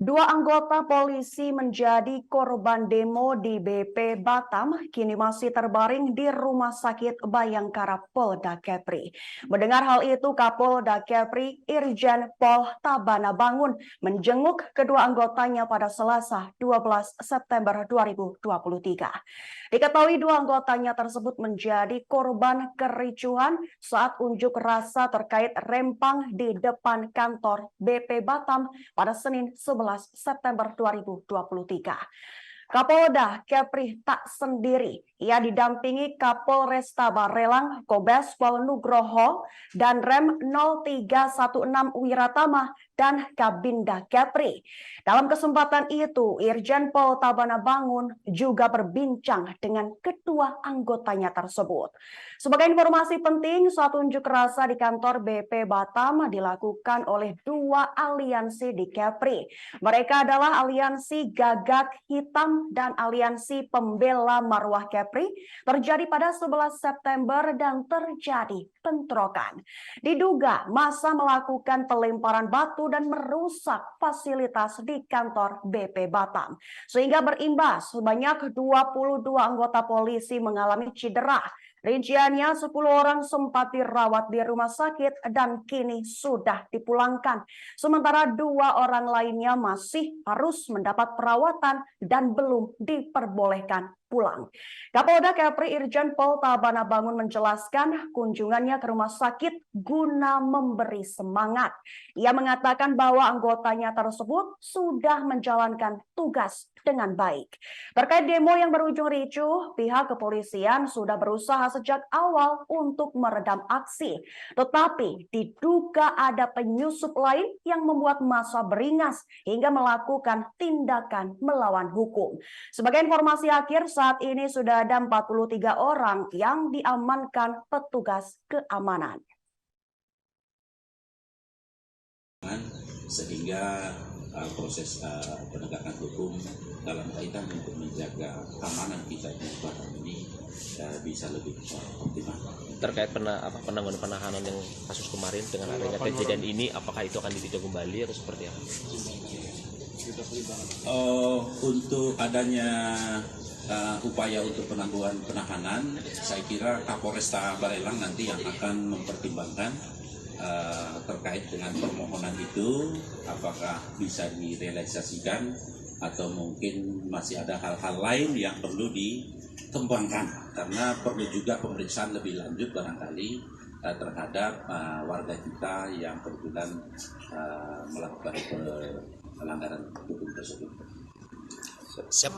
Dua anggota polisi menjadi korban demo di BP Batam, kini masih terbaring di Rumah Sakit Bayangkara Polda Kepri. Mendengar hal itu, Kapolda Kepri Irjen Pol Tabana Bangun menjenguk kedua anggotanya pada Selasa 12 September 2023. Diketahui dua anggotanya tersebut menjadi korban kericuhan saat unjuk rasa terkait rempang di depan kantor BP Batam pada Senin 11 September 2023. Kapolda Kepri tak sendiri. Ia didampingi Kapolresta Barelang, Kombes Pol Nugroho, dan Rem 0316 Wiratama, dan Kabinda Kepri. Dalam kesempatan itu, Irjen Pol Tabana Bangun juga berbincang dengan kedua anggotanya tersebut. Sebagai informasi penting, saat unjuk rasa di kantor BP Batam dilakukan oleh dua aliansi di Kepri. Mereka adalah Aliansi Gagak Hitam dan Aliansi Pembela Marwah Kepri. Terjadi pada 11 September dan terjadi bentrokan. Diduga massa melakukan pelemparan batu dan merusak fasilitas di kantor BP Batam. Sehingga berimbas sebanyak 22 anggota polisi mengalami cedera. Rinciannya 10 orang sempat dirawat di rumah sakit dan kini sudah dipulangkan. Sementara 2 orang lainnya masih harus mendapat perawatan dan belum diperbolehkan pulang. Kapolda Kepri Irjen Pol Tabana Bangun menjelaskan kunjungannya ke rumah sakit guna memberi semangat. Ia mengatakan bahwa anggotanya tersebut sudah menjalankan tugas dengan baik. Terkait demo yang berujung ricuh, pihak kepolisian sudah berusaha sejak awal untuk meredam aksi. Tetapi diduga ada penyusup lain yang membuat massa beringas hingga melakukan tindakan melawan hukum. Sebagai informasi akhir, saat ini sudah ada 43 orang yang diamankan petugas keamanan. Sehingga proses penegakan hukum dalam kaitan untuk menjaga keamanan kita di Batam ini bisa lebih optimal. Terkait penangguhan penahanan yang kasus kemarin dengan adanya kejadian ini, apakah itu akan ditinjau kembali atau seperti apa? Untuk adanya upaya untuk penangguhan penahanan, saya kira Kapolresta Barelang nanti yang akan mempertimbangkan terkait dengan permohonan itu, apakah bisa direalisasikan atau mungkin masih ada hal-hal lain yang perlu dikembangkan, karena perlu juga pemeriksaan lebih lanjut barangkali terhadap warga kita yang kebetulan melakukan pelanggaran hukum tersebut. Siap.